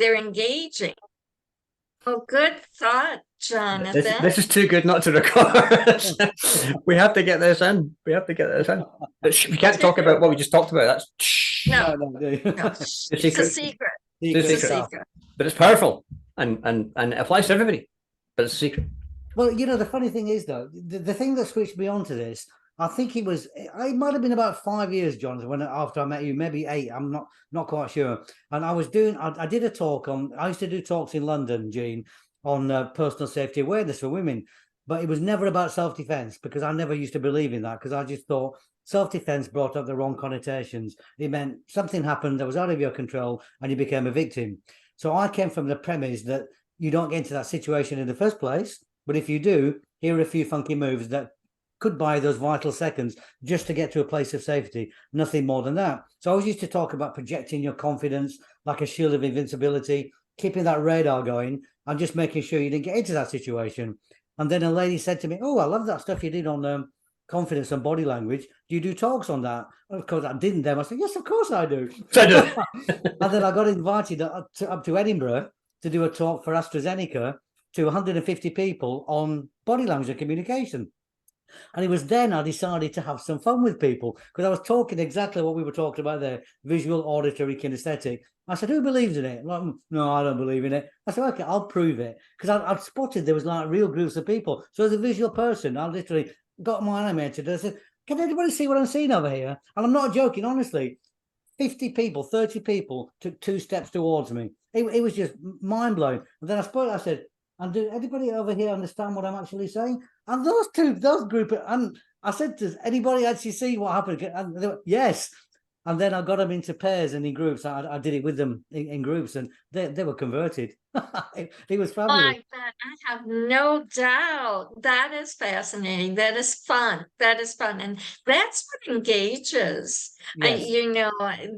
They're engaging. Oh, good thought, Jonathan. This is too good not to record. We have to get this in. We can't talk about what we just talked about. That's no. It's It's a secret. It's a secret. But it's powerful and it applies to everybody. But it's a secret. Well, the funny thing is, though, the thing that switched me on to this, I think it might have been about 5 years, Jonathan, after I met you, maybe 8. I'm not quite sure. And I did a talk I used to do talks in London, Gene, on personal safety awareness for women. But it was never about self-defense, because I never used to believe in that, because I just thought self-defense brought up the wrong connotations. It meant something happened that was out of your control and you became a victim. So I came from the premise that you don't get into that situation in the first place. But if you do, here are a few funky moves that could buy those vital seconds just to get to a place of safety. Nothing more than that. So I always used to talk about projecting your confidence like a shield of invincibility, keeping that radar going, and just making sure you didn't get into that situation. And then a lady said to me, "Oh, I love that stuff you did on confidence and body language. Do you do talks on that?" And of course, I didn't then. I said, "Yes, of course I do." And then I got invited up to Edinburgh to do a talk for AstraZeneca to 150 people on body language and communication. And it was then I decided to have some fun with people, because I was talking exactly what we were talking about there: visual, auditory, kinesthetic. I said, "Who believes in it?" Like, "No, I don't believe in it." I said, "Okay, I'll prove it." Because I'd spotted there was like real groups of people. So as a visual person, I literally got my animated. I said, "Can anybody see what I'm seeing over here?" And I'm not joking, honestly. 50 people, 30 people took 2 steps towards me. It was just mind-blowing. And then I said, "And do anybody over here understand what I'm actually saying?" And those group, and I said, "Does anybody actually see what happened?" And they went, "Yes." And then I got them into pairs and in groups. I did it with them in groups, and they were converted. It was fabulous. I have no doubt. That is fascinating. That is fun. And that's what engages, Yes.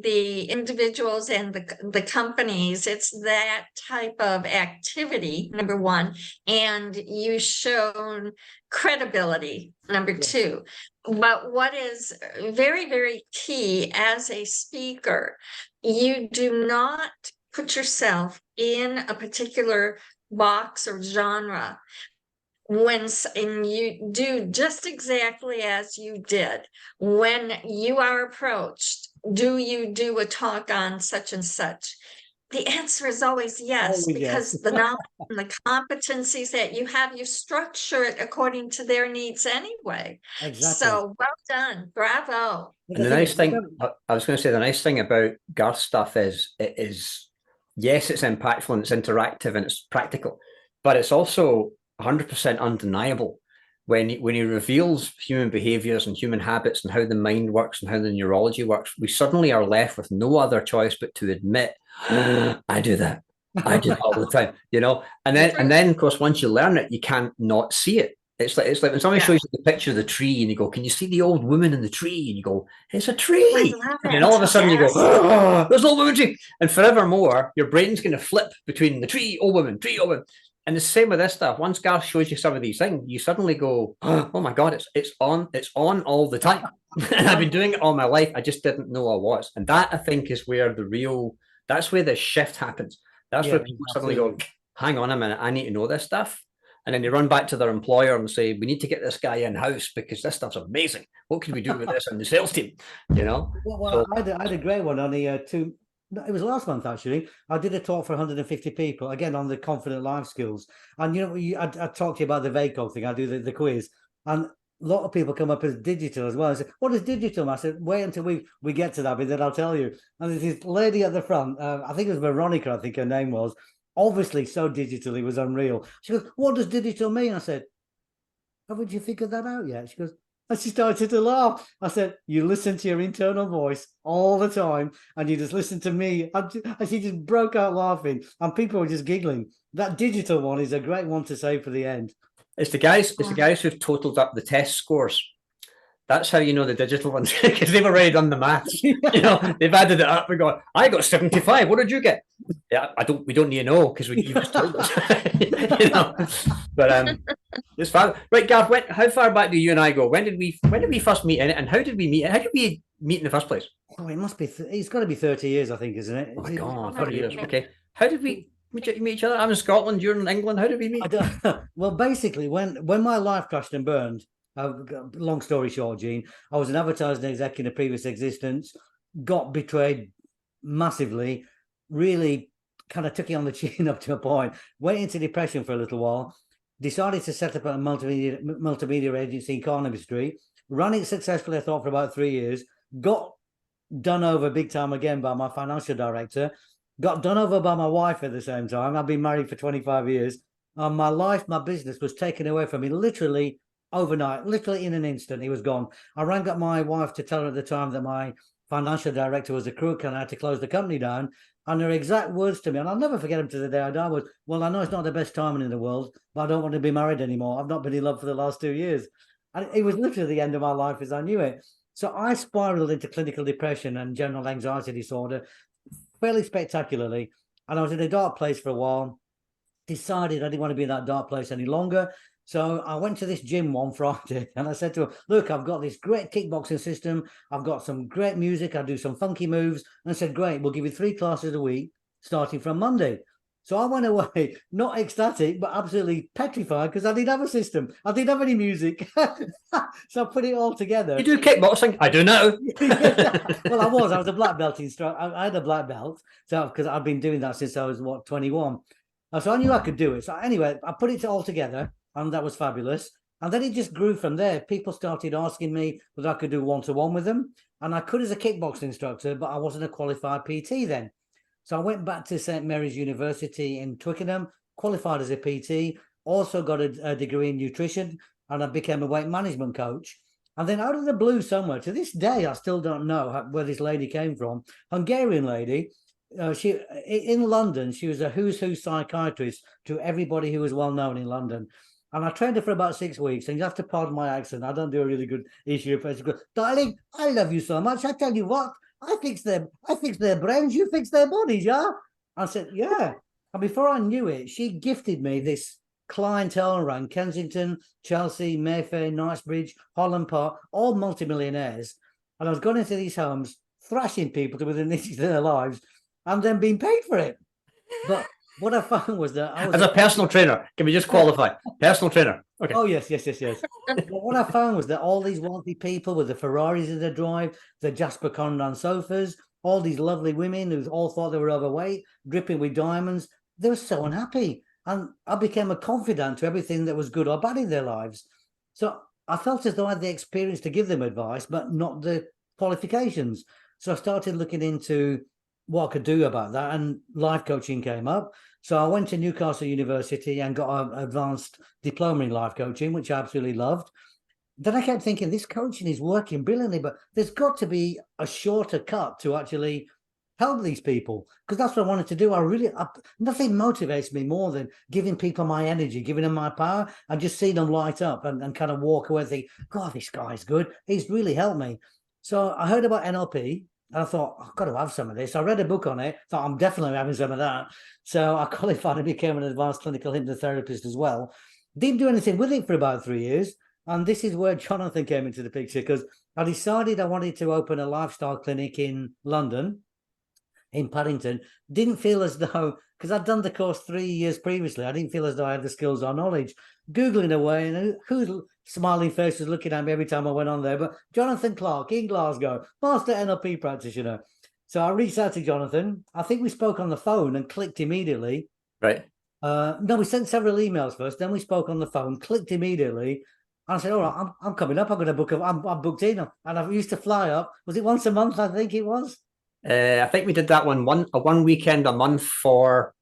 the individuals and the companies. It's that type of activity, number one. And you shown credibility, number two. But what is very, very key as a speaker, you do not put yourself in a particular box or genre and you do just exactly as you did. When you are approached, do you do a talk on such and such? The answer is always yes, because the knowledge and the competencies that you have, you structure it according to their needs anyway. Exactly. So well done. Bravo. And the nice thing, I was going to say, the nice thing about Garth stuff is, yes, it's impactful and it's interactive and it's practical, but it's also 100% undeniable. When he reveals human behaviors and human habits and how the mind works and how the neurology works, we suddenly are left with no other choice but to admit, I do that. I do that all the time, And then, of course, once you learn it, you can't not see it. It's like when somebody shows you the picture of the tree and you go, "Can you see the old woman in the tree?" And you go, "It's a tree." And then all of a sudden you go, "Oh, there's an old woman tree." And forevermore, your brain's going to flip between the tree, old woman, tree, old woman. And the same with this stuff. Once Garth shows you some of these things, you suddenly go, "Oh my God, it's on all the time." And I've been doing it all my life. I just didn't know I was. And that, I think, is where that's where the shift happens. That's where people suddenly go, "Hang on a minute, I need to know this stuff." And then they run back to their employer and say, "We need to get this guy in-house because this stuff's amazing. What can we do with this on the sales team?" Well, I had a great one on the it was last month, actually. I did a talk for 150 people, again, on the confident life skills. And, I talked to you about the VACO thing. I do the quiz. And a lot of people come up as digital as well. I said, "What is digital?" I said, "Wait until we get to that bit, then I'll tell you." And there's this lady at the front, I think it was Veronica, I think her name was, obviously so digital, it was unreal. She goes, "What does digital mean?" I said, "Haven't you figured that out yet?" She goes, and she started to laugh. I said, "You listen to your internal voice all the time, and you just listen to me." And she just broke out laughing, and people were just giggling. That digital one is a great one to say for the end. It's the guys who've totaled up the test scores. That's how you know the digital ones, because they've already done the maths. They've added it up and gone, "I got 75. What did you get?" "Yeah, we don't need to know because you just told us." But it's fun. Right, Garth, how far back do you and I go? When did we first meet in it, and how did we meet? How did we meet in the first place? Oh, it must be. It's got to be 30 years, I think, isn't it? Oh my God, 30 years. Okay. How did we meet each other? I'm in Scotland, you're in England. How did we meet? I don't, well, basically, when my life crashed and burned, long story short, Gene, I was an advertising exec in a previous existence, got betrayed massively, really kind of took it on the chin up to a point, went into depression for a little while, decided to set up a multimedia agency in Carnaby Street, ran it successfully, I thought, for about 3 years, got done over big time again by my financial director, got done over by my wife at the same time. I've been married for 25 years. And my life, my business was taken away from me literally overnight, literally in an instant. He was gone. I rang up my wife to tell her at the time that my financial director was a crook and I had to close the company down. And her exact words to me, and I'll never forget them to the day I die, was, well, I know it's not the best timing in the world, but I don't want to be married anymore. I've not been in love for the last 2 years. And it was literally the end of my life as I knew it. So I spiraled into clinical depression and general anxiety disorder fairly spectacularly. And I was in a dark place for a while, decided I didn't want to be in that dark place any longer. So I went to this gym one Friday and I said to him, look, I've got this great kickboxing system. I've got some great music. I do some funky moves. And I said, great, we'll give you 3 classes a week starting from Monday. So I went away, not ecstatic, but absolutely petrified because I didn't have a system. I didn't have any music. So I put it all together. You do kickboxing? I do now. Well, I was a black belt instructor. I had a black belt, so because I've been doing that since I was 21. So I knew I could do it. So anyway, I put it all together, and that was fabulous. And then it just grew from there. People started asking me whether I could do one-to-one with them, and I could as a kickboxing instructor, but I wasn't a qualified PT then. So I went back to St. Mary's University in Twickenham, qualified as a PT, also got a degree in nutrition, and I became a weight management coach. And then out of the blue somewhere, to this day, I still don't know where this lady came from, Hungarian lady. She in London, she was a who's who psychiatrist to everybody who was well known in London. And I trained her for about 6 weeks, and you have to pardon my accent. I don't do a really good issue. Darling, I love you so much. I tell you what, I fix their brains, you fix their bodies, yeah? I said, yeah. And before I knew it, she gifted me this clientele around Kensington, Chelsea, Mayfair, Knightsbridge, Holland Park, all multimillionaires. And I was going into these homes, thrashing people to within their lives, and then being paid for it. But what I found was that I was as a personal trainer. Can we just qualify? Personal trainer. Okay. Oh, yes. But what I found was that all these wealthy people with the Ferraris in their drive, the Jasper Conran sofas, all these lovely women who all thought they were overweight, dripping with diamonds, they were so unhappy. And I became a confidant to everything that was good or bad in their lives. So I felt as though I had the experience to give them advice, but not the qualifications. So I started looking into what I could do about that, and life coaching came up. So I went to Newcastle University and got an advanced diploma in life coaching, which I absolutely loved. Then I kept thinking, this coaching is working brilliantly, but there's got to be a shorter cut to actually help these people, because that's what I wanted to do. Nothing motivates me more than giving people my energy, giving them my power, and just seeing them light up and kind of walk away and think, God, this guy's good. He's really helped me. So I heard about NLP. And I thought, I've got to have some of this. I read a book on it, thought I'm definitely having some of that. So I qualified and became an advanced clinical hypnotherapist as well. Didn't do anything with it for about 3 years. And this is where Jonathan came into the picture, because I decided I wanted to open a lifestyle clinic in London, in Paddington. Didn't feel as though, because I'd done the course 3 years previously, I didn't feel as though I had the skills or knowledge. Googling away, and whose smiling face was looking at me every time I went on there? But Jonathan Clark in Glasgow, master NLP practitioner. So I reached out to Jonathan. I think we spoke on the phone and clicked immediately. Right. No, we sent several emails first. Then we spoke on the phone, clicked immediately. And I said, all right, I'm coming up. I'm going to book. I'm booked in. And I used to fly up. Was it once a month? I think it was. I think we did that one weekend a month for,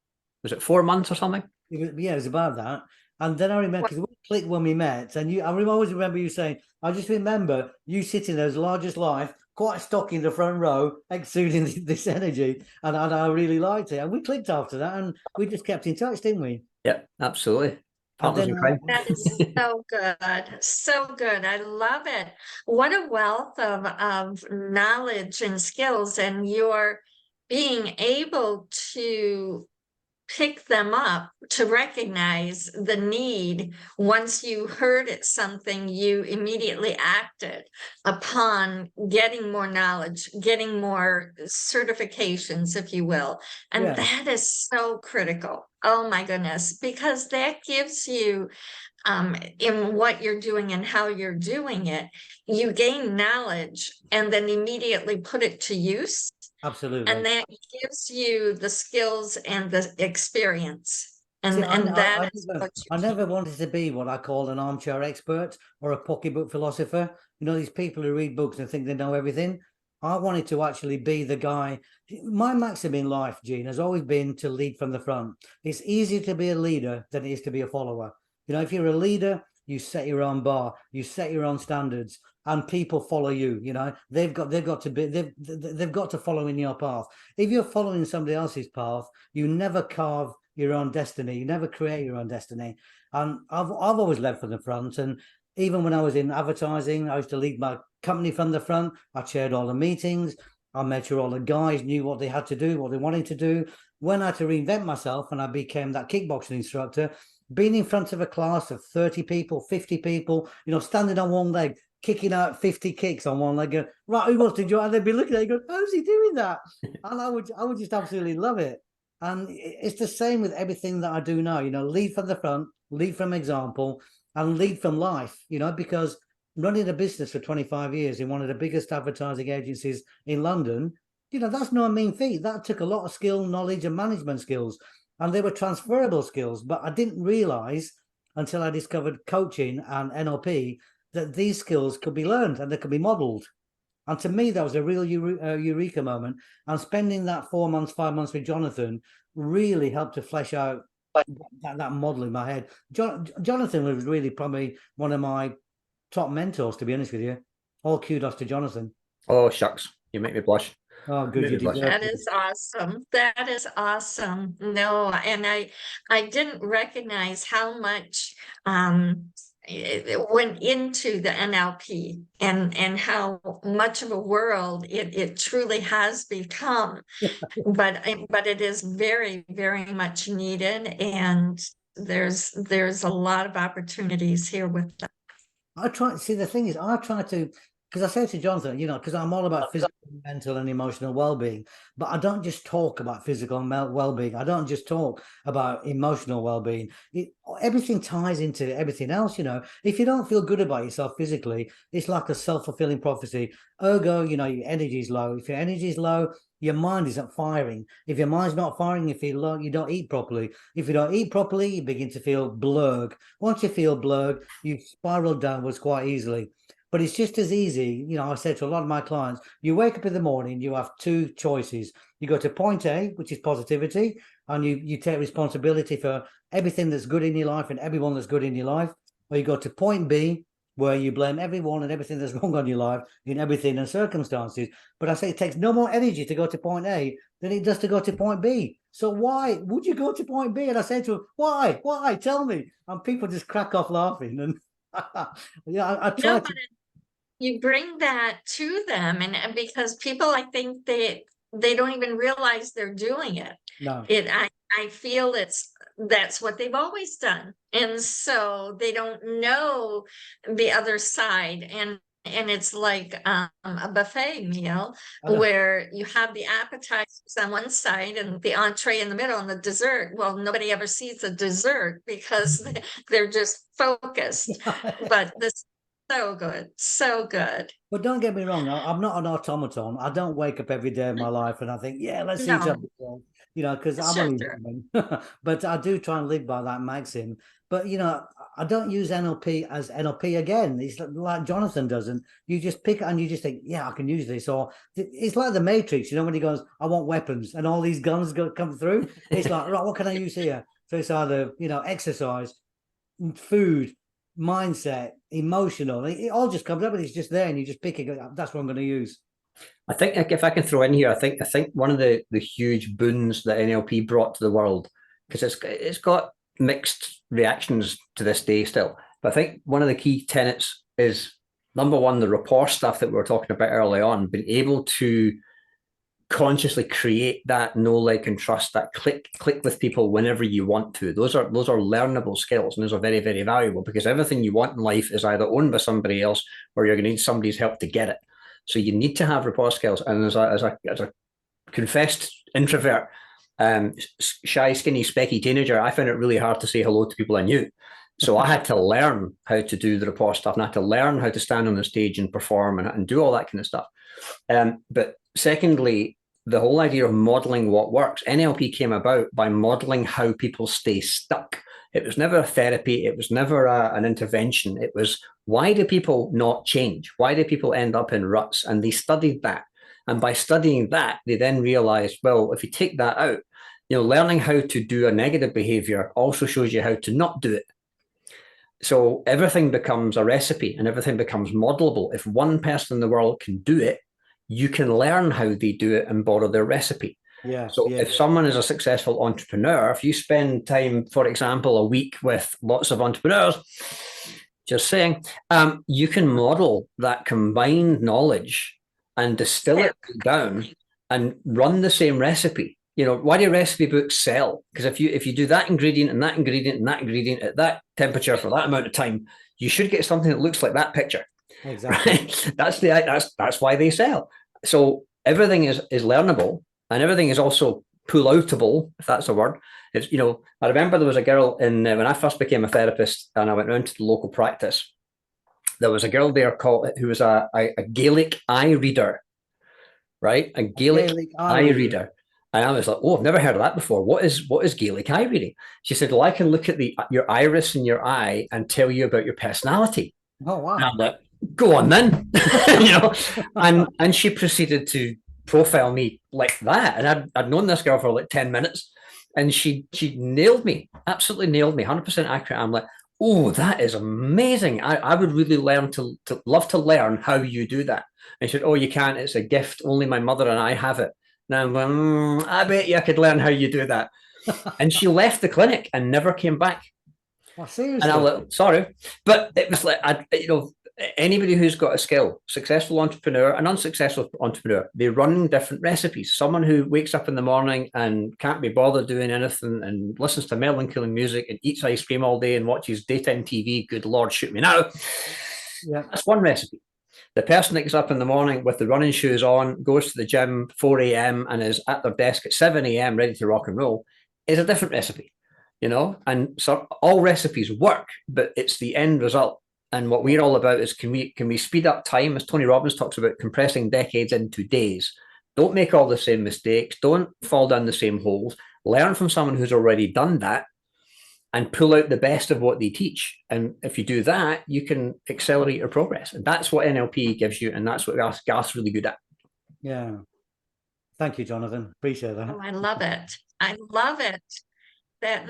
was it 4 months or something? It was about that. And then I remember, because we clicked when we met, and I always remember you saying, I just remember you sitting there as large as life, quite stocky in the front row, exuding this energy. And I really liked it. And we clicked after that, and we just kept in touch, didn't we? Yeah, absolutely. Partners in crime. That is so good. So good. I love it. What a wealth of knowledge and skills, and you're being able to pick them up to recognize the need. Once you heard it something, you immediately acted upon getting more knowledge, getting more certifications, if you will. And Yeah. that is so critical. Oh my goodness, because that gives you in what you're doing and how you're doing it, you gain knowledge and then immediately put it to use. Absolutely. And that gives you the skills and the experience. And, See, and that is I never wanted to be what I call an armchair expert or a pocketbook philosopher. You know, these people who read books and think they know everything. I wanted to actually be the guy. My maxim in life, Gene, has always been to lead from the front. It's easier to be a leader than it is to be a follower. You know, if you're a leader, you set your own bar, you set your own standards, and people follow you. You know, they've got to follow in your path. If you're following somebody else's path, you never carve your own destiny. You never create your own destiny. And I've always led from the front. And even when I was in advertising, I used to lead my company from the front. I chaired all the meetings. I made sure all the guys knew what they had to do, what they wanted to do. When I had to reinvent myself and I became that kickboxing instructor, being in front of a class of 30 people, 50 people, you know, standing on one leg, kicking out 50 kicks on one leg, right, who wants to join? And they'd be looking at it going, how's he doing that? And I would just absolutely love it. And it's the same with everything that I do now, you know, lead from the front, lead from example, and lead from life, you know, because running a business for 25 years in one of the biggest advertising agencies in London, you know, that's no mean feat. That took a lot of skill, knowledge, and management skills. And they were transferable skills, but I didn't realize until I discovered coaching and NLP that these skills could be learned and they could be modeled. And to me, that was a real eureka moment. And spending that 4 months, 5 months with Jonathan really helped to flesh out that model in my head. Jonathan was really probably one of my top mentors, to be honest with you. All kudos to Jonathan. Oh, shucks. You make me blush. Oh, good. You deserve That it. is awesome. That is awesome. No, and I didn't recognize how much it went into the NLP and how much of a world it truly has become. But it is very, very much needed, and there's a lot of opportunities here with that. I try. See, the thing is, I try to, because I say to Jonathan, you know, because I'm all about physical, mental, and emotional well-being. But I don't just talk about physical and well-being. I don't just talk about emotional well-being. Everything ties into everything else. You know, if you don't feel good about yourself physically, it's like a self-fulfilling prophecy. Ergo, you know, your energy is low. If your energy is low, your mind isn't firing. If your mind's not firing, you feel low, you don't eat properly. If you don't eat properly, you begin to feel blurred. Once you feel blurred, you spiral downwards quite easily. But it's just as easy, you know, I said to a lot of my clients, you wake up in the morning, you have two choices. You go to point A, which is positivity, and you take responsibility for everything that's good in your life and everyone that's good in your life. Or you go to point B, where you blame everyone and everything that's wrong on your life in everything and circumstances. But I say it takes no more energy to go to point A than it does to go to point B. So why would you go to point B? And I say to them, why? Tell me. And people just crack off laughing. And yeah, I try to. You bring that to them, and because people, I think they don't even realize they're doing it. No. I feel that's what they've always done, and so they don't know the other side. And it's like a buffet meal where you have the appetizers on one side and the entree in the middle and the dessert. Well, nobody ever sees the dessert because they're just focused. But this. So good, so good. But don't get me wrong, I'm not an automaton. I don't wake up every day of my life and I think, yeah, let's eat up, you know, because I'm only human. But I do try and live by that maxim. But, you know, I don't use NLP as NLP again. It's like Jonathan doesn't. You just pick it and you just think, yeah, I can use this. Or it's like the Matrix, you know, when he goes, I want weapons, and all these guns come through. It's like, right, what can I use here? So it's either, you know, exercise, food, mindset, emotional, it all just comes up and it's just there and you just pick it. That's what I'm going to use. I think if I can throw in here, I think one of the huge boons that NLP brought to the world, because it's got mixed reactions to this day still, but I think one of the key tenets is, number one, the rapport stuff that we were talking about early on, being able to consciously create that know, like, and trust, that click with people whenever you want to. Those are learnable skills, and those are very, very valuable, because everything you want in life is either owned by somebody else or you're going to need somebody's help to get it. So you need to have rapport skills. And as a confessed introvert, shy, skinny, specky teenager, I found it really hard to say hello to people I knew. So I had to learn how to do the rapport stuff, and I had to learn how to stand on the stage and perform and do all that kind of stuff. But secondly, the whole idea of modeling what works. NLP came about by modeling how people stay stuck. It was never a therapy. It was never an intervention. It was, why do people not change? Why do people end up in ruts? And they studied that. And by studying that, they then realized, well, if you take that out, learning how to do a negative behavior also shows you how to not do it. So everything becomes a recipe and everything becomes modelable. If one person in the world can do it, you can learn how they do it and borrow their recipe. So if someone is a successful entrepreneur, if you spend time, for example, a week with lots of entrepreneurs, just saying, you can model that combined knowledge and distill it down and run the same recipe. Why do recipe books sell? Because if you do that ingredient and that ingredient and that ingredient at that temperature for that amount of time, you should get something that looks like that picture. Exactly. Right? That's why they sell. So everything is learnable, and everything is also pull-outable, if that's a word. It's, I remember there was a girl when I first became a therapist and I went around to the local practice. There was a girl there who was a Gaelic eye reader, right? A Gaelic eye reader. And I was like, oh, I've never heard of that before. What is Gaelic eye reading? She said, well, I can look at your iris in your eye and tell you about your personality. Oh, wow. And I'm like, go on then. And she proceeded to profile me like that. And I'd known this girl for like 10 minutes, and she nailed me, absolutely nailed me, 100% accurate. I'm like, oh, that is amazing. I would really love to learn how you do that. And she said, oh, you can't, it's a gift. Only my mother and I have it. Now, I bet you I could learn how you do that. And she left the clinic and never came back. Well, seriously? And I'm like, sorry. But it was like, anybody who's got a skill, successful entrepreneur, an unsuccessful entrepreneur, they run different recipes. Someone who wakes up in the morning and can't be bothered doing anything and listens to melancholy music and eats ice cream all day and watches daytime TV, good Lord, shoot me now. Yeah. That's one recipe. The person that gets up in the morning with the running shoes on, goes to the gym 4 a.m. and is at their desk at 7 a.m. ready to rock and roll is a different recipe, and so all recipes work, but it's the end result. And what we're all about is, can we speed up time, as Tony Robbins talks about, compressing decades into days. Don't make all the same mistakes. Don't fall down the same holes. Learn from someone who's already done that and pull out the best of what they teach. And if you do that, you can accelerate your progress. And that's what NLP gives you. And that's what Garth's really good at. Yeah. Thank you, Jonathan. Appreciate that. Oh, I love it. I love it. That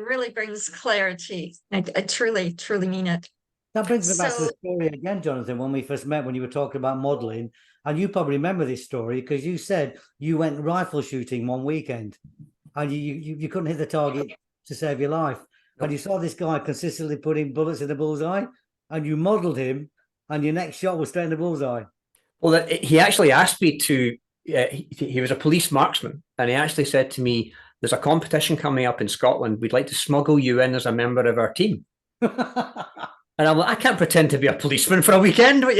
really brings clarity. I truly, truly mean it. That brings me back to the story again, Jonathan, when we first met, when you were talking about modeling. And you probably remember this story because you said you went rifle shooting one weekend and you couldn't hit the target to save your life. And you saw this guy consistently putting bullets in the bullseye, and you modeled him, and your next shot was straight in the bullseye. Well, he actually asked me to, he was a police marksman, and he actually said to me, there's a competition coming up in Scotland. We'd like to smuggle you in as a member of our team. And I'm like, I can't pretend to be a policeman for a weekend. But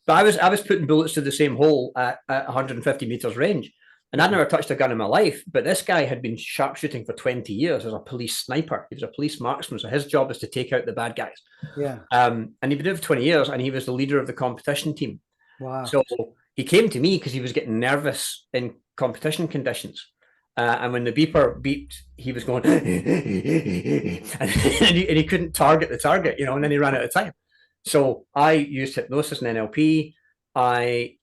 I was putting bullets to the same hole at 150 meters range. And I'd never touched a gun in my life, but this guy had been sharpshooting for 20 years as a police sniper. He was a police marksman, so his job is to take out the bad guys. Yeah. And he'd been doing it for 20 years, and he was the leader of the competition team. Wow. So he came to me because he was getting nervous in competition conditions. And when the beeper beeped, he was going, and he couldn't target the target, and then he ran out of time. So I used hypnosis and NLP. I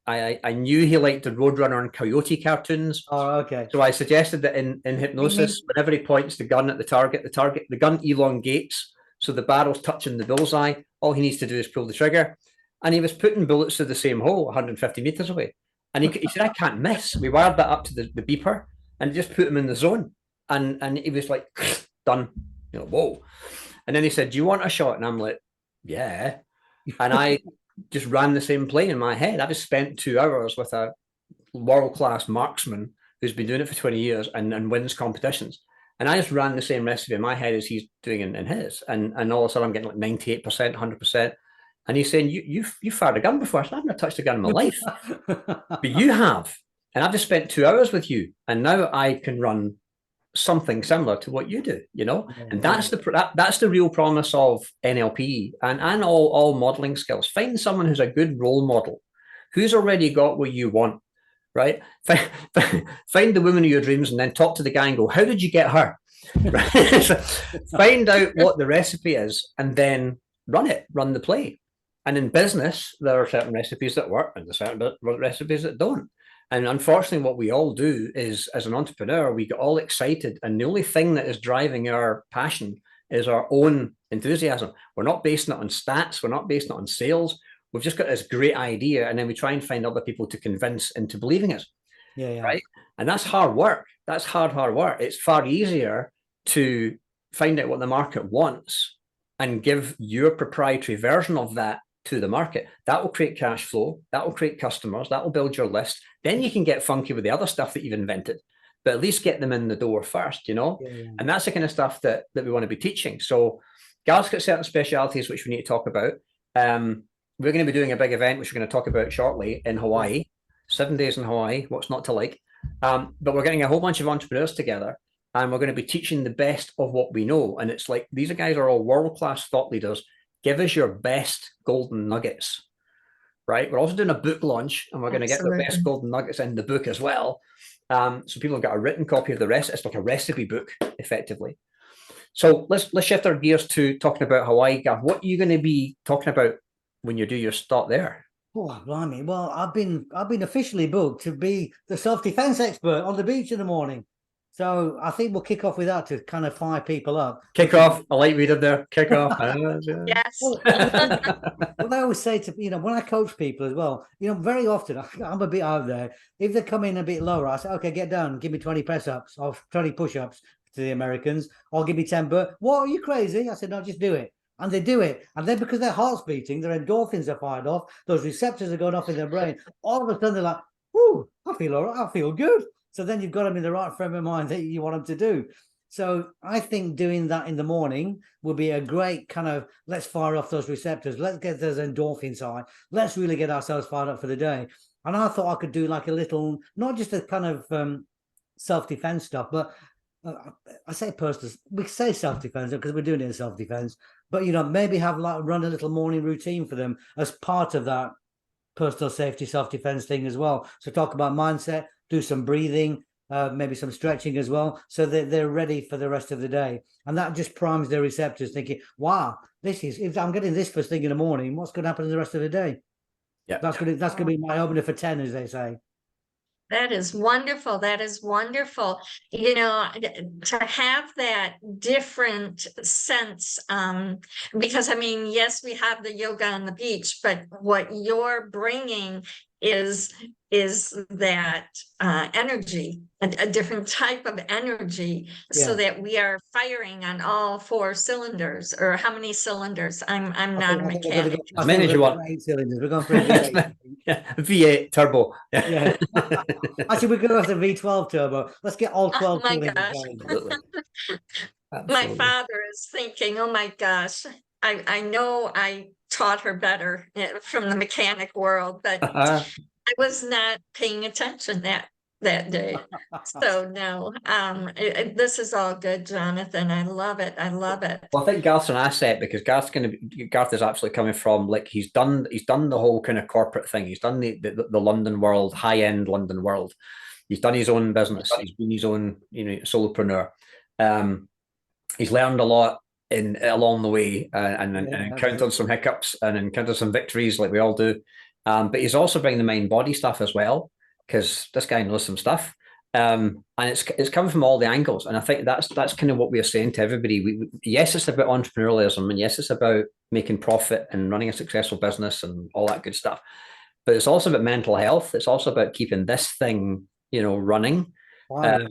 knew he liked the Roadrunner and Coyote cartoons. Oh, okay. So I suggested that in hypnosis, whenever he points the gun at the gun elongates, so the barrel's touching the bullseye. All he needs to do is pull the trigger. And he was putting bullets to the same hole 150 meters away. And he said, I can't miss. We wired that up to the beeper and just put him in the zone. And he was like, done. Whoa. And then he said, do you want a shot? And I'm like, yeah. And I just ran the same play in my head. I just spent 2 hours with a world-class marksman who's been doing it for 20 years and wins competitions. And I just ran the same recipe in my head as he's doing in his. And all of a sudden I'm getting like 98%, 100%. And he's saying, you fired a gun before. I said, I've never touched a gun in my life. But you have. And I've just spent 2 hours with you. And now I can run something similar to what you do, and that's the real promise of NLP and all modeling skills. Find someone who's a good role model, who's already got what you want, right? Find the woman of your dreams and then talk to the guy and go, how did you get her? Right? Find out what the recipe is and then run the play. And in business, there are certain recipes that work and there are certain recipes that don't. And unfortunately, what we all do is, as an entrepreneur, we get all excited. And the only thing that is driving our passion is our own enthusiasm. We're not basing it on stats. We're not basing it on sales. We've just got this great idea. And then we try and find other people to convince into believing it. Yeah. Right. And that's hard work. That's hard work. It's far easier to find out what the market wants and give your proprietary version of that to the market. That will create cash flow. That will create customers. That will build your list. Then you can get funky with the other stuff that you've invented, but at least get them in the door first, Yeah. And that's the kind of stuff that we want to be teaching. So Garth's got certain specialities which we need to talk about. We're going to be doing a big event, which we're going to talk about shortly in Hawaii, 7 days in Hawaii, what's not to like. But we're getting a whole bunch of entrepreneurs together and we're going to be teaching the best of what we know. And it's like, these guys are all world-class thought leaders. Give us your best golden nuggets, right? We're also doing a book launch and we're going to get the best golden nuggets in the book as well. So people have got a written copy of the rest. It's like a recipe book, effectively. So let's shift our gears to talking about Hawaii. Garth, what are you going to be talking about when you do your start there? Oh, blimey. Well, I've been officially booked to be the self-defense expert on the beach in the morning. So I think we'll kick off with that to kind of fire people up. Kick off. I like we did there. Kick off. Yes. What I always say to, when I coach people as well, very often I'm a bit out there. If they come in a bit lower, I say, okay, get down. Give me 20 press-ups or 20 push-ups to the Americans. Or give me 10 what, are you crazy? I said, no, just do it. And they do it. And then because their heart's beating, their endorphins are fired off, those receptors are going off in their brain. All of a sudden they're like, whoo, I feel all right. I feel good. So then you've got them in the right frame of mind that you want them to do. So I think doing that in the morning will be a great kind of, let's fire off those receptors. Let's get those endorphins high. Let's really get ourselves fired up for the day. And I thought I could do like a little, not just a kind of self-defense stuff, but I say personal, we say self-defense because we're doing it in self-defense, but, maybe have run a little morning routine for them as part of that personal safety, self-defense thing as well. So talk about mindset, do some breathing, maybe some stretching as well, so that they're ready for the rest of the day. And that just primes their receptors thinking, wow, if I'm getting this first thing in the morning, what's going to happen in the rest of the day? Yeah, that's going to be my opener for 10, as they say. That is wonderful. That is wonderful. To have that different sense, because yes, we have the yoga on the beach, but what you're bringing is that energy, a different type of energy, so that we are firing on all 4 cylinders, or how many cylinders? I'm not a mechanic. As many as you want. 8 cylinders. We're going for V8. V8 turbo. Yeah. Actually, we're going to V12 turbo. Let's get all 12 Oh my cylinders gosh. going. Absolutely. My father is thinking, oh my gosh, I know I taught her better from the mechanic world, but I was not paying attention that day. So no, this is all good, Jonathan. I love it. I love it. Well, I think Garth's an asset because Garth is absolutely coming from, like, he's done the whole kind of corporate thing. He's done the London world, high-end London world. He's done his own business. He's been his own, solopreneur. He's learned a lot along the way and encountered some hiccups and encountered some victories, like we all do. But he's also bringing the mind body stuff as well, because this guy knows some stuff. And it's coming from all the angles. And I think that's kind of what we are saying to everybody. Yes, it's about entrepreneurialism, and yes, it's about making profit and running a successful business and all that good stuff. But it's also about mental health. It's also about keeping this thing, running. Wow,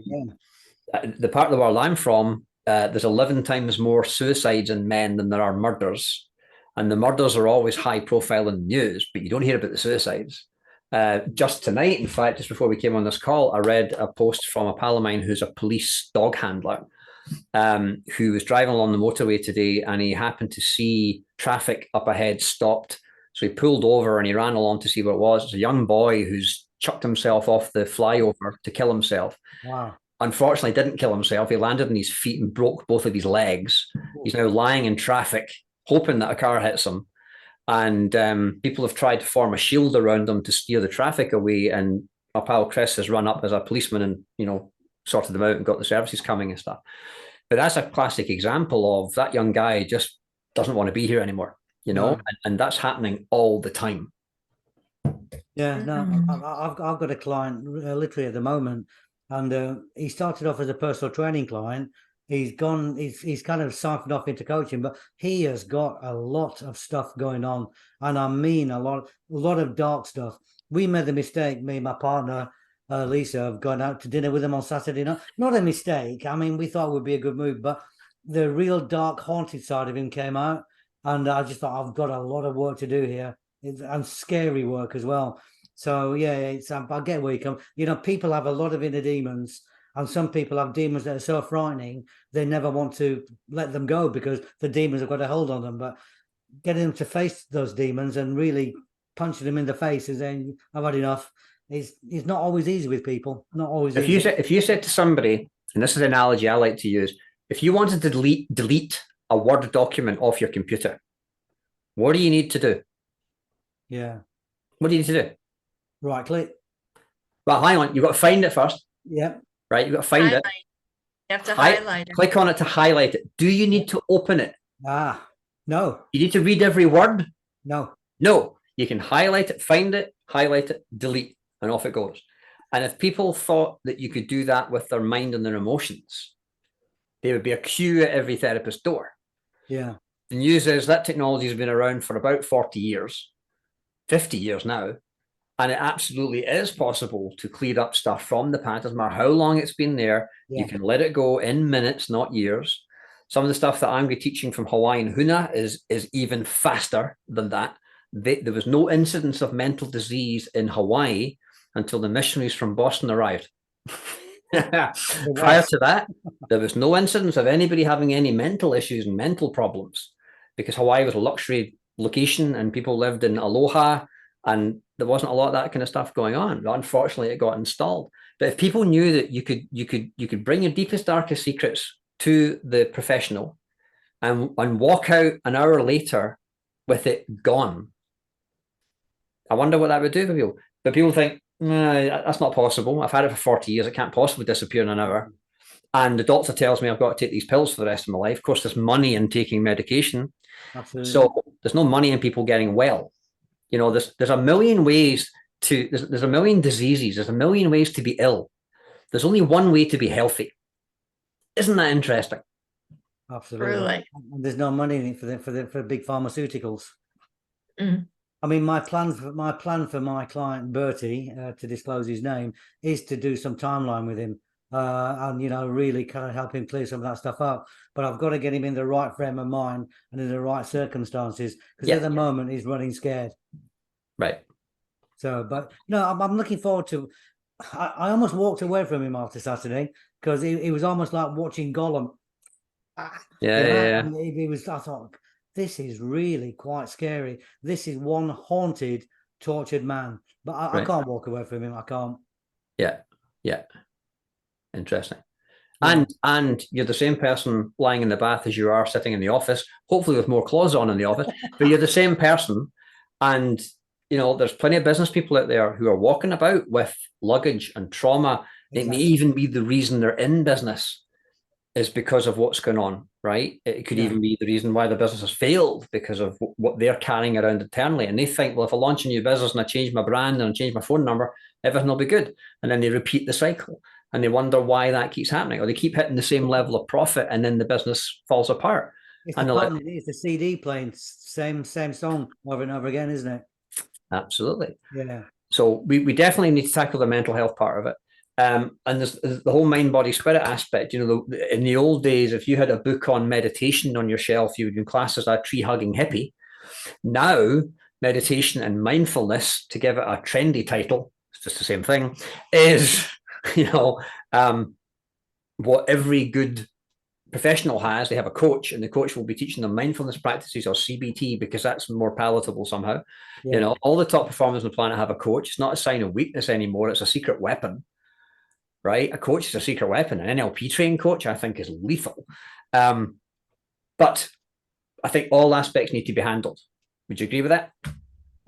the part of the world I'm from, there's 11 times more suicides in men than there are murders. And the murders are always high profile in the news, but you don't hear about the suicides. Just tonight, in fact, just before we came on this call, I read a post from a pal of mine who's a police dog handler, who was driving along the motorway today, and he happened to see traffic up ahead stopped. So he pulled over and he ran along to see what it was. It's a young boy who's chucked himself off the flyover to kill himself. Wow. Unfortunately, didn't kill himself. He landed on his feet and broke both of his legs. He's now lying in traffic, hoping that a car hits him. And people have tried to form a shield around him to steer the traffic away. And my pal Chris has run up as a policeman and, you know, sorted them out and got the services coming and stuff. But that's a classic example of that young guy just doesn't want to be here anymore, you know, and that's happening all the time. Yeah, no, I've got a client literally at the moment, and he started off as a personal training client. He's kind of siphoned off into coaching, but he has got a lot of stuff going on, and I mean a lot of dark stuff. We made the mistake, me and my partner Lisa, of going out to dinner with him on Saturday night. Not a mistake. I mean, we thought it would be a good move, but the real dark, haunted side of him came out, and I just thought, I've got a lot of work to do here, and scary work as well. So yeah, it's I get where you come. You know, people have a lot of inner demons. And some people have demons that are so frightening, they never want to let them go because the demons have got a hold on them. But getting them to face those demons and really punching them in the face and saying, I've had enough, is not always easy with people. Not always easy. If you said to somebody, and this is an analogy I like to use, if you wanted to delete a Word document off your computer, what do you need to do? Yeah. What do you need to do? Right click. Well, hang on, you've got to find it first. Yeah. Right, you've got to find it. You have to highlight it. Click on it to highlight it. Do you need to open it? No. You need to read every word? No. No. You can highlight it, find it, highlight it, delete, and off it goes. And if people thought that you could do that with their mind and their emotions, there would be a queue at every therapist's door. Yeah. The news is that technology has been around for about 40 years, 50 years now. And it absolutely is possible to clear up stuff from the past. Doesn't matter how long it's been there. Yeah. You can let it go in minutes, not years. Some of the stuff that I'm teaching from Hawaiian Huna is even faster than that. There was no incidence of mental disease in Hawaii until the missionaries from Boston arrived. Prior to that, there was no incidence of anybody having any mental issues and mental problems because Hawaii was a luxury location and people lived in aloha. And there wasn't a lot of that kind of stuff going on. But unfortunately, it got installed. But if people knew that you could bring your deepest, darkest secrets to the professional and walk out an hour later with it gone, I wonder what that would do for people. But people think, that's not possible. I've had it for 40 years. It can't possibly disappear in an hour. And the doctor tells me I've got to take these pills for the rest of my life. Of course, there's money in taking medication. Absolutely. So there's no money in people getting well. You know, there's a million ways to, there's a million diseases. There's a million ways to be ill. There's only one way to be healthy. Isn't that interesting? Absolutely. Really? And there's no money in it for big pharmaceuticals. Mm. I mean, my plan for my client Bertie, to disclose his name, is to do some timeline with him, and you know, really kind of help him clear some of that stuff up. But I've got to get him in the right frame of mind and in the right circumstances because at the moment he's running scared. Right. So, but no, I'm looking forward to. I almost walked away from him after Saturday because it was almost like watching Gollum. Yeah. It was. I thought, this is really quite scary. This is one haunted, tortured man. But I can't walk away from him. I can't. Yeah. Interesting. Yeah. And you're the same person lying in the bath as you are sitting in the office, hopefully with more clothes on in the office, but you're the same person. And, you know, there's plenty of business people out there who are walking about with luggage and trauma. Exactly. It may even be the reason they're in business is because of what's going on, right? It could even be the reason why the business has failed because of what they're carrying around internally. And they think, well, if I launch a new business and I change my brand and I change my phone number, everything will be good. And then they repeat the cycle and they wonder why that keeps happening, or they keep hitting the same level of profit and then the business falls apart. It's the CD playing same song over and over again, isn't it? Absolutely. Yeah. So we definitely need to tackle the mental health part of it. And there's the whole mind, body, spirit aspect. You know, in the old days, if you had a book on meditation on your shelf, you would be classed as a tree hugging hippie. Now meditation and mindfulness, to give it a trendy title, it's just the same thing, is, what every good professional has. They have a coach, and the coach will be teaching them mindfulness practices, or CBT, because that's more palatable somehow. All the top performers on the planet have a coach. It's not a sign of weakness anymore. It's a secret weapon, right? A coach is a secret weapon. An NLP trained coach, I think, is lethal. But I think all aspects need to be handled. Would you agree with that?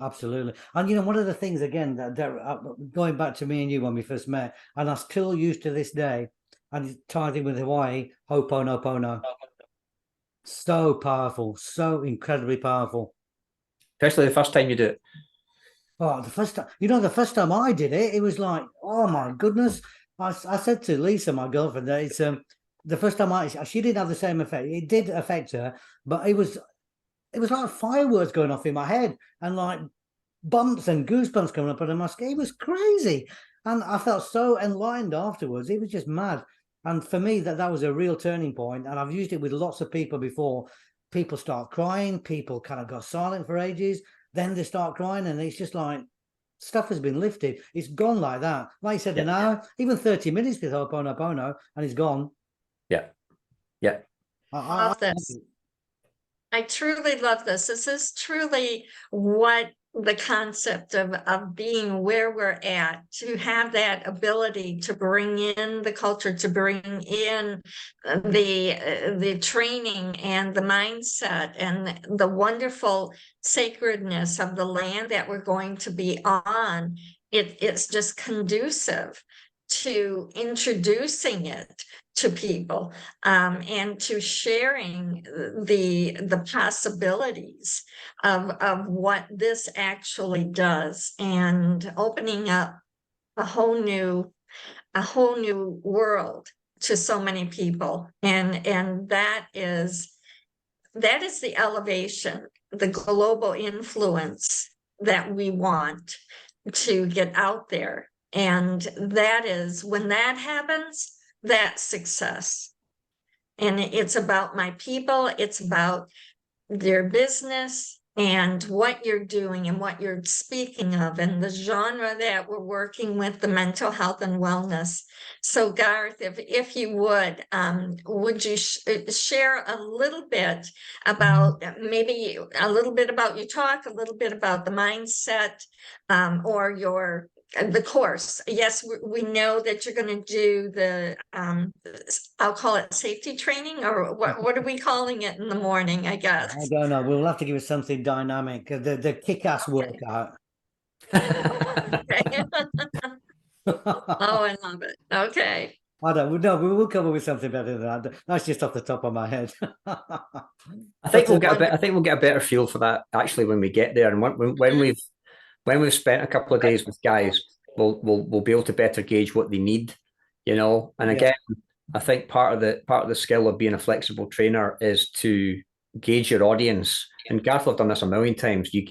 Absolutely. And one of the things, again, that going back to me and you when we first met, and I still use to this day, and it's tied in with Hawaii, Ho'oponopono. So powerful, so incredibly powerful. Especially the first time you do it. Oh, the first time, the first time I did it, it was like, oh my goodness. I said to Lisa, my girlfriend, that it's the first time she didn't have the same effect. It did affect her, but it was like fireworks going off in my head, and like bumps and goosebumps coming up under my skin. It was crazy. And I felt so enlightened afterwards. It was just mad. And for me, that was a real turning point. And I've used it with lots of people before. People start crying. People kind of go silent for ages. Then they start crying. And it's just like, stuff has been lifted. It's gone like that. Like you said, an hour, even 30 minutes with Ho'oponopono, and it's gone. Yeah. I love this. I truly love this. This is truly what the concept of being where we're at, to have that ability to bring in the culture, to bring in the training and the mindset and the wonderful sacredness of the land that we're going to be on. It's just conducive to introducing it to people, and to sharing the possibilities of what this actually does, and opening up a whole new world to so many people. And that is the elevation, the global influence that we want to get out there. And that is, when that happens, that's success. And it's about my people, it's about their business and what you're doing and what you're speaking of, and the genre that we're working with, the mental health and wellness. So Garth, if you would you share a little bit about, maybe a little bit about your talk, a little bit about the mindset, or the course. Yes, we know that you're going to do the I'll call it safety training, or what are we calling it in the morning, I guess? I don't know. We'll have to give it something dynamic. The kick-ass workout. Oh, I love it. Okay. I don't know. We will come up with something better than that. That's just off the top of my head. I think we'll get a better feel for that actually when we get there, and when we've spent a couple of days with guys, we'll be able to better gauge what they need, And again, I think part of the skill of being a flexible trainer is to gauge your audience. And Garth have done this a million times. You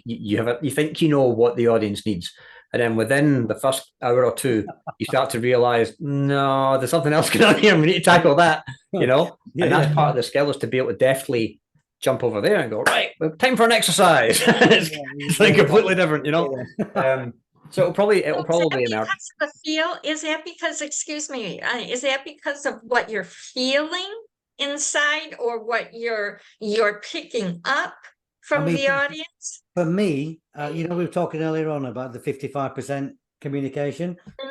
think you know what the audience needs, and then within the first hour or two, you start to realize, no, there's something else going on here. We need to tackle that, And that's part of the skill, is to be able to deftly jump over there and go, right, time for an exercise. It's like completely different, So it'll probably emerge. The feel, is that because, excuse me, is that because of what you're feeling inside, or what you're picking up from the audience? For me, we were talking earlier on about the 55% communication. Mm-hmm.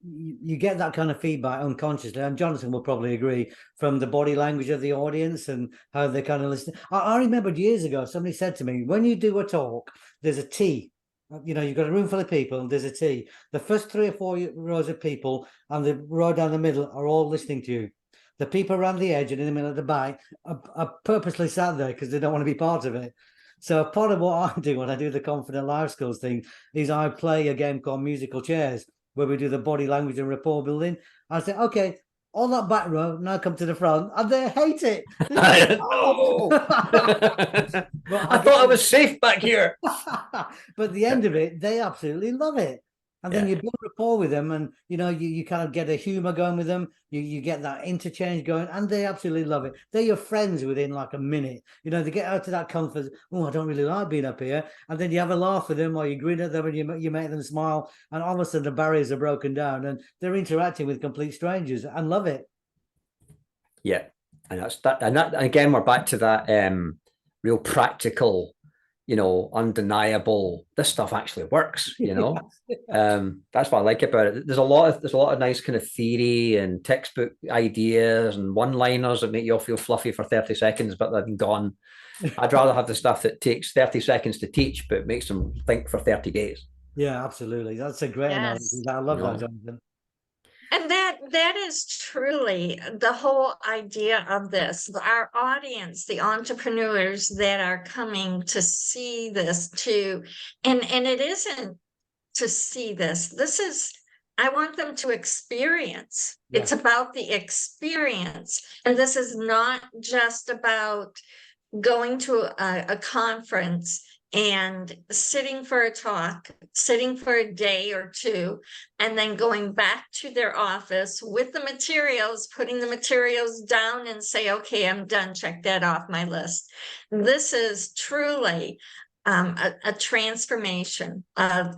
You get that kind of feedback unconsciously, and Jonathan will probably agree, from the body language of the audience and how they kind of listen. I remembered years ago, somebody said to me, when you do a talk, there's a T. You've got a room full of people, and there's a T. The first 3 or 4 rows of people and the row down the middle are all listening to you. The people around the edge and in the middle at the back are purposely sat there because they don't want to be part of it. So part of what I do when I do the Confident Life Skills thing is I play a game called Musical Chairs, where we do the body language and rapport building. I say, okay, all that back row now come to the front, and they hate it. I thought I was safe back here. But at the end of it, they absolutely love it. And then you build rapport with them, and you kind of get a humor going with them. You get that interchange going, and they absolutely love it. They're your friends within like a minute. They get out of that comfort. Oh, I don't really like being up here. And then you have a laugh with them, or you grin at them, and you make them smile. And all of a sudden, the barriers are broken down, and they're interacting with complete strangers and love it. Yeah, and that's that. And that again, we're back to that real practical, undeniable, this stuff actually works, that's what I like about it. There's a lot of nice kind of theory and textbook ideas and one-liners that make you all feel fluffy for 30 seconds, but then gone. I'd rather have the stuff that takes 30 seconds to teach, but makes them think for 30 days. Yeah, absolutely. That's a great analogy. I love that, Jonathan. And that is truly the whole idea of this. Our audience, the entrepreneurs that are coming to see this too, and it isn't to see this. This is, I want them to experience. Yeah. It's about the experience. And this is not just about going to a conference and sitting for a talk, sitting for a day or two, and then going back to their office with the materials, putting the materials down and say, okay, I'm done, check that off my list. This is truly a transformation of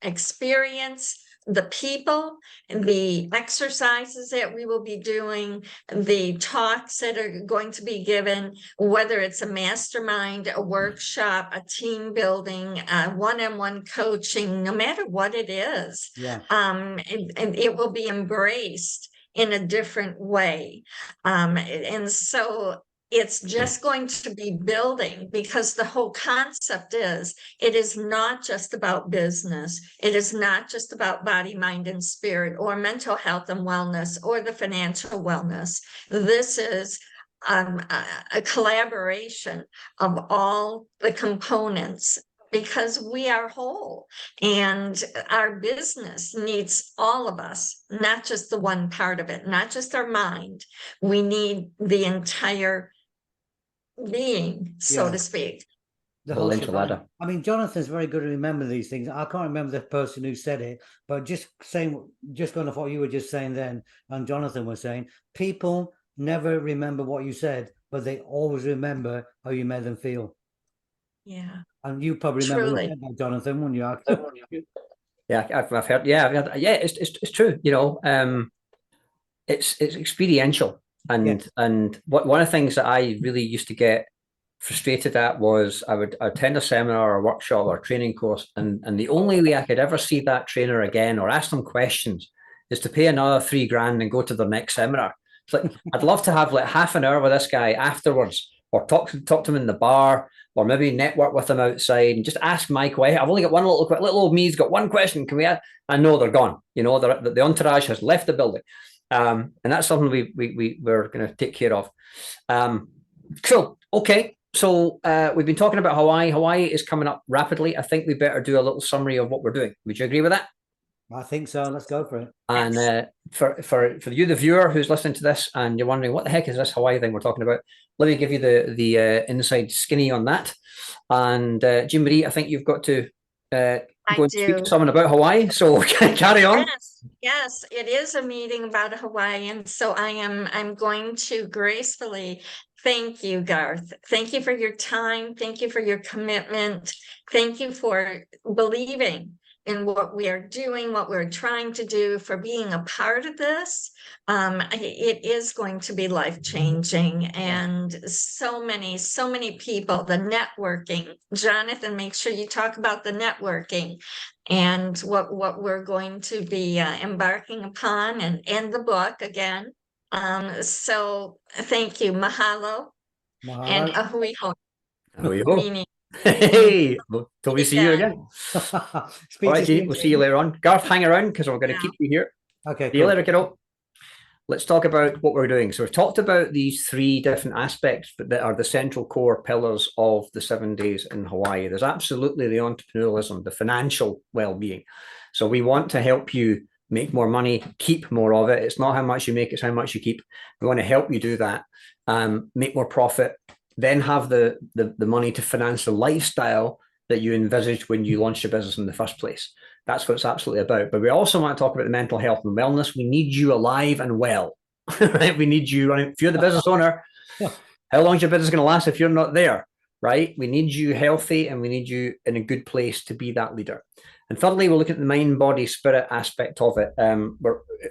experience, the people, the exercises that we will be doing, the talks that are going to be given, whether it's a mastermind, a workshop, a team building, one-on-one coaching, no matter what it is. Yeah. And it will be embraced in a different way. And so it's just going to be building, because the whole concept is, it is not just about business. It is not just about body, mind, and spirit, or mental health and wellness, or the financial wellness. This is a collaboration of all the components, because we are whole, and our business needs all of us, not just the one part of it, not just our mind. We need the entire being, so to speak. The whole enchilada. I mean, Jonathan's very good at remembering these things. I can't remember the person who said it, but just going off what you were just saying then, and Jonathan was saying, people never remember what you said, but they always remember how you made them feel. Yeah. And you probably remember that, Jonathan, when you Yeah, I've heard. Yeah, it's true. It's experiential. And one of the things that I really used to get frustrated at was I'd attend a seminar or a workshop or a training course, and the only way I could ever see that trainer again or ask them questions is to pay another $3,000 and go to their next seminar. It's like, I'd love to have like half an hour with this guy afterwards, or talk to him in the bar, or maybe network with him outside and just ask my question. I've only got one little old me's got one question. Can we ask? I know they're gone. The entourage has left the building. And that's something we're going to take care of. Cool. Okay. So we've been talking about Hawaii. Hawaii is coming up rapidly. I think we better do a little summary of what we're doing. Would you agree with that? I think so. Let's go for it. And for you, the viewer who's listening to this, and you're wondering what the heck is this Hawaii thing we're talking about, let me give you the inside skinny on that. And Jean Marie, I think you've got to go and speak to someone about Hawaii. So carry on. Yes, it is a meeting about Hawaii, and so I'm going to gracefully thank you, Garth. Thank you for your time. Thank you for your commitment. Thank you for believing in what we are doing, what we're trying to do, for being a part of this. It is going to be life-changing, and so many people, the networking. Jonathan, make sure you talk about the networking and what we're going to be embarking upon, and the book again. So thank you. Mahalo. And ahui ho. Ahui ho. Hey, till we see you again. All right, G, we'll see you later on. Garth, hang around, because we're going to keep you here. Okay. See you later, kiddo. Let's talk about what we're doing. So we've talked about these three different aspects that are the central core pillars of the 7 days in Hawaii. There's absolutely the entrepreneurialism, the financial well-being. So we want to help you make more money, keep more of it. It's not how much you make, it's how much you keep. We want to help you do that, make more profit, then have the money to finance the lifestyle that you envisaged when you launched your business in the first place. That's what it's absolutely about. But we also want to talk about the mental health and wellness. We need you alive and well, right? We need you running. If you're the business owner, how long is your business going to last if you're not there, right? We need you healthy, and we need you in a good place to be that leader. And thirdly, we'll look at the mind, body, spirit aspect of it.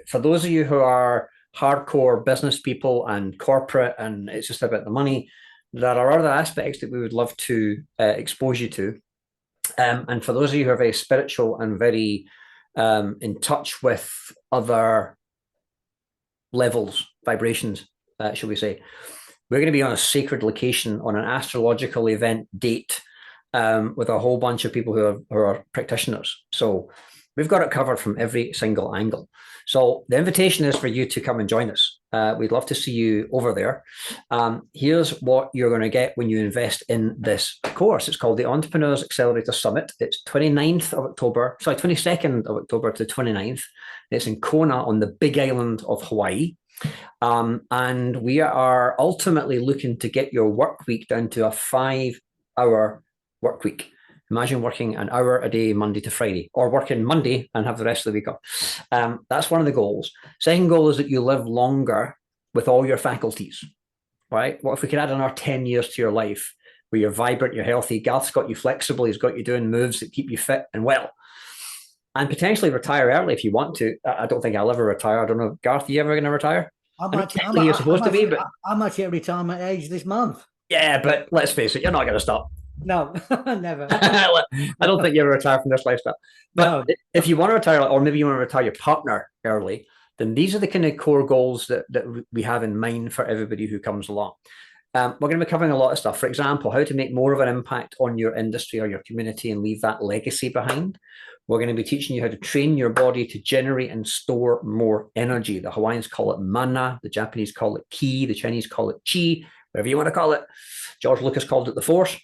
For those of you who are hardcore business people and corporate, and it's just about the money, there are other aspects that we would love to expose you to. And for those of you who are very spiritual and very in touch with other levels, vibrations, shall we say, we're going to be on a sacred location on an astrological event date with a whole bunch of people who are practitioners. So we've got it covered from every single angle. So the invitation is for you to come and join us. We'd love to see you over there. Here's what you're going to get when you invest in this course. It's called the Entrepreneurs Accelerator Summit. It's 22nd of October to 29th. It's in Kona on the big island of Hawaii. And we are ultimately looking to get your work week down to a 5-hour work week. Imagine working an hour a day, Monday to Friday, or working Monday and have the rest of the week off. That's one of the goals. Second goal is that you live longer with all your faculties, right? What if we could add another 10 years to your life where you're vibrant, you're healthy? Garth's got you flexible. He's got you doing moves that keep you fit and well. And potentially retire early if you want to. I don't think I'll ever retire. I don't know. Garth, are you ever going to retire? You're supposed to be, but I'm actually at retirement age this month. Yeah, but let's face it, you're not going to stop. No, never. I don't think you ever retire from this lifestyle. But no. If you want to retire, or maybe you want to retire your partner early, then these are the kind of core goals that we have in mind for everybody who comes along. We're going to be covering a lot of stuff. For example, how to make more of an impact on your industry or your community and leave that legacy behind. We're going to be teaching you how to train your body to generate and store more energy. The Hawaiians call it mana. The Japanese call it ki. The Chinese call it chi. Whatever you want to call it. George Lucas called it the force.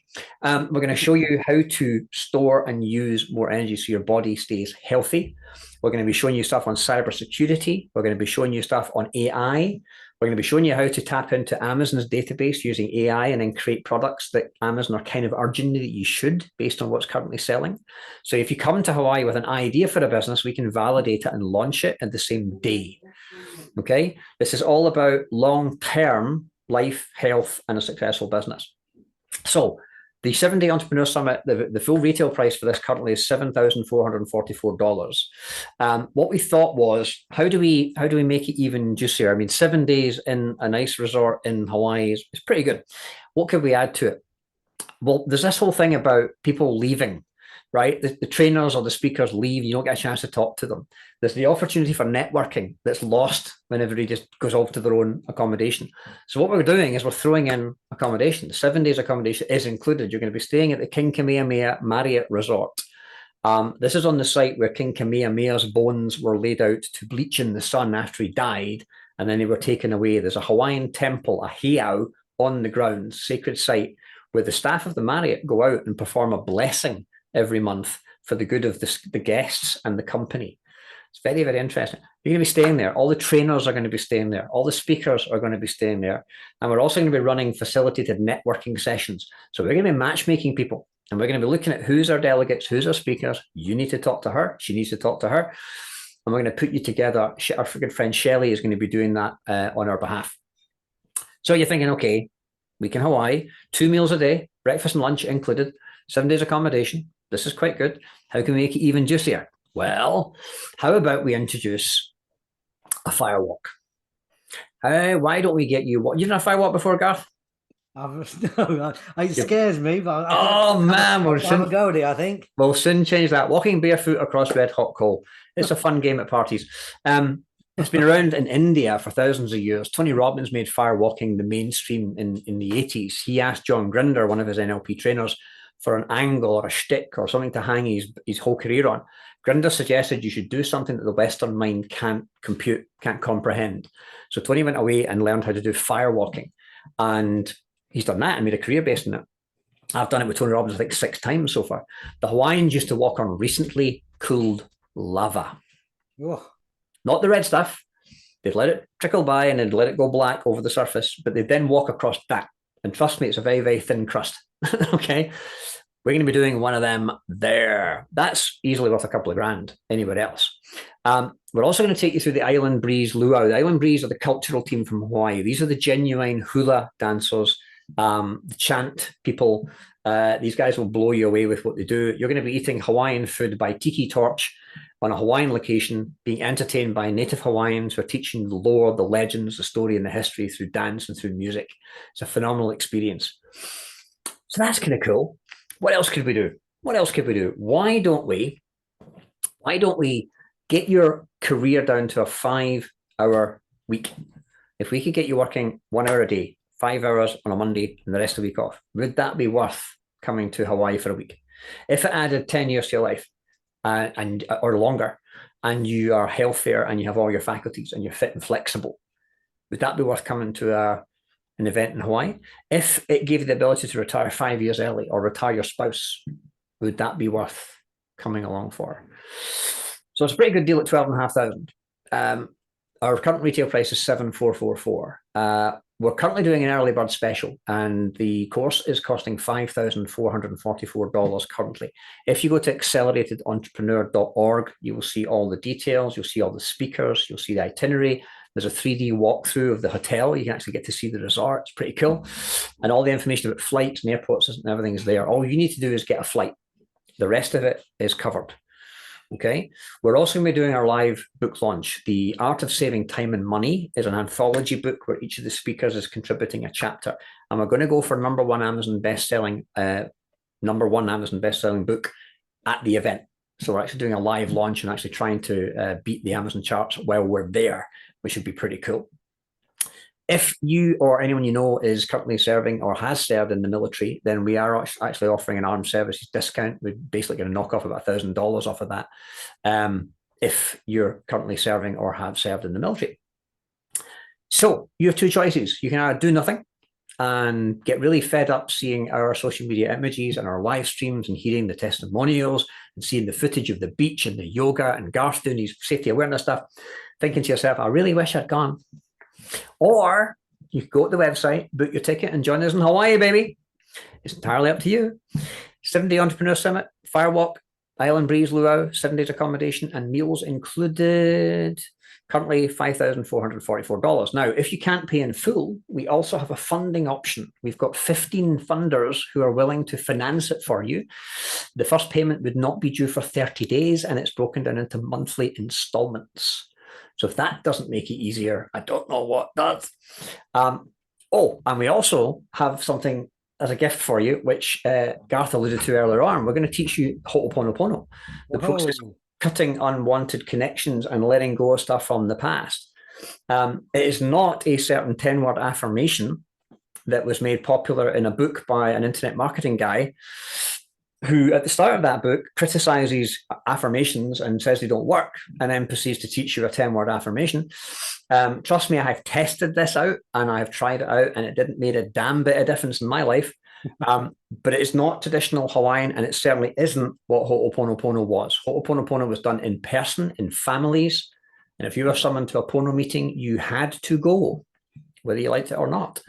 We're going to show you how to store and use more energy so your body stays healthy. We're going to be showing you stuff on cybersecurity. We're going to be showing you stuff on AI. We're going to be showing you how to tap into Amazon's database using AI and then create products that Amazon are kind of urging you that you should based on what's currently selling. So if you come to Hawaii with an idea for a business, we can validate it and launch it in the same day. Okay? This is all about long-term life, health, and a successful business. So the 7-day Entrepreneur Summit, the full retail price for this currently is $7,444. What we thought was, how do we make it even juicier? I mean, 7 days in a nice resort in Hawaii is pretty good. What could we add to it? Well, there's this whole thing about people leaving, right? The trainers or the speakers leave, you don't get a chance to talk to them. There's the opportunity for networking that's lost when everybody just goes off to their own accommodation. So what we're doing is we're throwing in accommodation. The 7 days accommodation is included. You're going to be staying at the King Kamehameha Marriott Resort. This is on the site where King Kamehameha's bones were laid out to bleach in the sun after he died, and then they were taken away. There's a Hawaiian temple, a heiau, on the grounds, sacred site, where the staff of the Marriott go out and perform a blessing every month for the good of the guests and the company. It's very, very interesting. You're going to be staying there. All the trainers are going to be staying there. All the speakers are going to be staying there. And we're also going to be running facilitated networking sessions. So we're going to be matchmaking people. And we're going to be looking at who's our delegates, who's our speakers. You need to talk to her. She needs to talk to her. And we're going to put you together. Our good friend Shelley is going to be doing that on our behalf. So you're thinking, okay, week in Hawaii, 2 meals a day, breakfast and lunch included, 7 days accommodation. This is quite good. How can we make it even juicier? Well, how about we introduce a fire walk? Why don't we get you? You've done a fire walk before, Garth? It scares me, but we'll soon go there, I think. We'll soon change that. Walking barefoot across red hot coal. It's a fun game at parties. It's been around in India for thousands of years. Tony Robbins made fire walking the mainstream in the 80s. He asked John Grinder, one of his NLP trainers, for an angle or a shtick or something to hang his whole career on. Grinder suggested you should do something that the Western mind can't compute, can't comprehend. So Tony went away and learned how to do fire walking. And he's done that and made a career based on it. I've done it with Tony Robbins, I think 6 times so far. The Hawaiians used to walk on recently cooled lava. Oh. Not the red stuff. They'd let it trickle by and they'd let it go black over the surface, but they'd then walk across that. And trust me, it's a very, very thin crust. Okay. We're going to be doing one of them there. That's easily worth a couple of grand anywhere else. We're also going to take you through the Island Breeze Luau. The Island Breeze are the cultural team from Hawaii. These are the genuine hula dancers, the chant people. These guys will blow you away with what they do. You're going to be eating Hawaiian food by Tiki Torch on a Hawaiian location, being entertained by native Hawaiians who are teaching the lore, the legends, the story, and the history through dance and through music. It's a phenomenal experience. So that's kind of cool. What else could we do? What else could we do? Why don't we get your career down to a 5-hour week? If we could get you working 1 hour a day, 5 hours on a Monday and the rest of the week off, would that be worth coming to Hawaii for a week? If it added 10 years to your life or longer, and you are healthier and you have all your faculties and you're fit and flexible, would that be worth coming to an event in Hawaii? If it gave you the ability to retire 5 years early or retire your spouse, would that be worth coming along for? So it's a pretty good deal at 12,500. Our current retail price is 7,444. We're currently doing an early bird special, and the course is costing $5,444 currently. If you go to acceleratedentrepreneur.org, you will see all the details. You'll see all the speakers. You'll see the itinerary. There's a 3D walkthrough of the hotel. You can actually get to see the resort. It's pretty cool. And all the information about flights and airports and everything is there. All you need to do is get a flight. The rest of it is covered. Okay. We're also going to be doing our live book launch. The Art of Saving Time and Money is an anthology book where each of the speakers is contributing a chapter. And we're going to go for number one Amazon best-selling book at the event. So we're actually doing a live launch and actually trying to beat the Amazon charts while we're there, which would be pretty cool. If you or anyone you know is currently serving or has served in the military, then we are actually offering an armed services discount. We're basically going to knock off about $1,000 off of that if you're currently serving or have served in the military. So you have two choices. You can either do nothing and get really fed up seeing our social media images and our live streams and hearing the testimonials and seeing the footage of the beach and the yoga and Garth doing his safety awareness stuff, thinking to yourself, I really wish I'd gone. Or you go to the website, book your ticket, and join us in Hawaii, baby. It's entirely up to you. 7-day Entrepreneur Summit, Firewalk, Island Breeze Luau, 7 days accommodation and meals included. Currently $5,444. Now, if you can't pay in full, we also have a funding option. We've got 15 funders who are willing to finance it for you. The first payment would not be due for 30 days, and it's broken down into monthly installments. So if that doesn't make it easier, I don't know what does. And we also have something as a gift for you, which Garth alluded to earlier on. We're going to teach you Ho'oponopono, the process of cutting unwanted connections and letting go of stuff from the past. It is not a certain 10-word affirmation that was made popular in a book by an internet marketing guy who at the start of that book criticizes affirmations and says they don't work, and then proceeds to teach you a 10-word affirmation. Trust me, I have tested this out and I have tried it out, and it didn't make a damn bit of difference in my life. But it is not traditional Hawaiian, and it certainly isn't what Ho'oponopono was. Ho'oponopono was done in person, in families. And if you were summoned to a Pono meeting, you had to go, whether you liked it or not.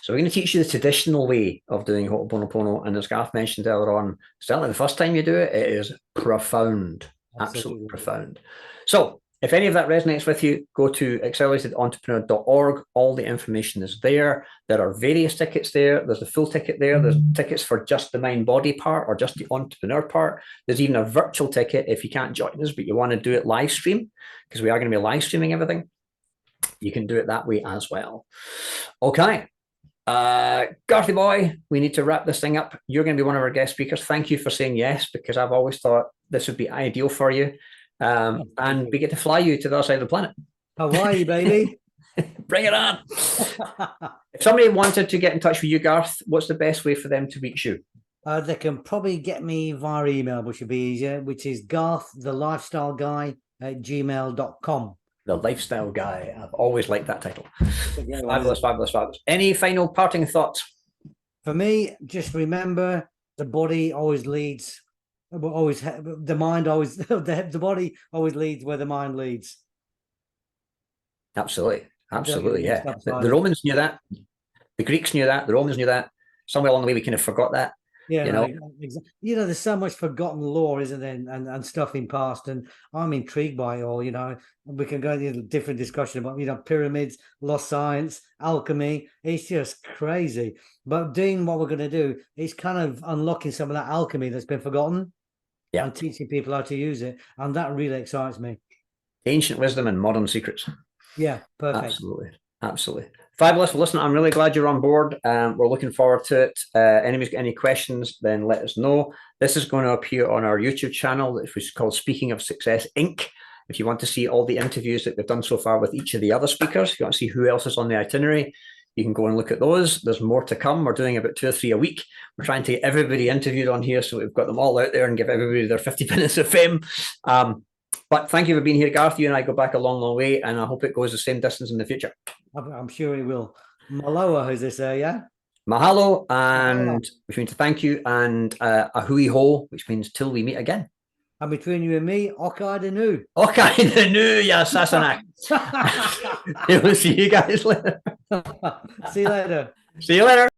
So we're going to teach you the traditional way of doing Ho'oponopono. And as Garth mentioned earlier on, certainly the first time you do it, it is profound, absolutely profound. So if any of that resonates with you, go to acceleratedentrepreneur.org. All the information is there. There are various tickets there. There's the full ticket there. There's tickets for just the mind-body part or just the entrepreneur part. There's even a virtual ticket if you can't join us, but you want to do it live stream, because we are going to be live streaming everything. You can do it that way as well. Okay. Garthy boy, we need to wrap this thing up. You're going to be one of our guest speakers. Thank you for saying yes, because I've always thought this would be ideal for you. And we get to fly you to the other side of the planet. Hawaii, baby. Bring it on. If somebody wanted to get in touch with you, Garth, what's the best way for them to reach you? They can probably get me via email, which would be easier, which is garththelifestyleguy@gmail.com. The Lifestyle Guy. I've always liked that title. Fabulous, fabulous, fabulous. Any final parting thoughts? For me, just remember the body always leads. The mind always, the body always leads where the mind leads. Absolutely. Absolutely. Yeah. The Romans knew that. The Greeks knew that. The Romans knew that. Somewhere along the way, we kind of forgot that. Yeah, you no, know. exactly. There's so much forgotten lore, isn't there, and stuff in past, and I'm intrigued by it all. We can go into different discussion about pyramids, lost science, alchemy. It's just crazy. But doing what we're going to do is kind of unlocking some of that alchemy that's been forgotten, Yeah. and teaching people how to use it, and that really excites me. Ancient wisdom and modern secrets. Yeah, perfect. Absolutely. Fabulous. Well, listen, I'm really glad you're on board. We're looking forward to it. Anybody's got any questions, then let us know. This is going to appear on our YouTube channel, which is called Speaking of Success Inc. If you want to see all the interviews that we've done so far with each of the other speakers, if you want to see who else is on the itinerary, you can go and look at those. There's more to come. We're doing about 2 or 3 a week. We're trying to get everybody interviewed on here, so we've got them all out there and give everybody their 50 minutes of fame. But thank you for being here, Garth. You and I go back a long, long way, and I hope it goes the same distance in the future. I'm sure it will. Maloha, as they say, yeah? Mahalo, and which means thank you, and a hui ho, which means till we meet again. And between you and me, Okai Danu. Okai Danu, ya Sasanak. We'll see you guys later. See you later. See you later.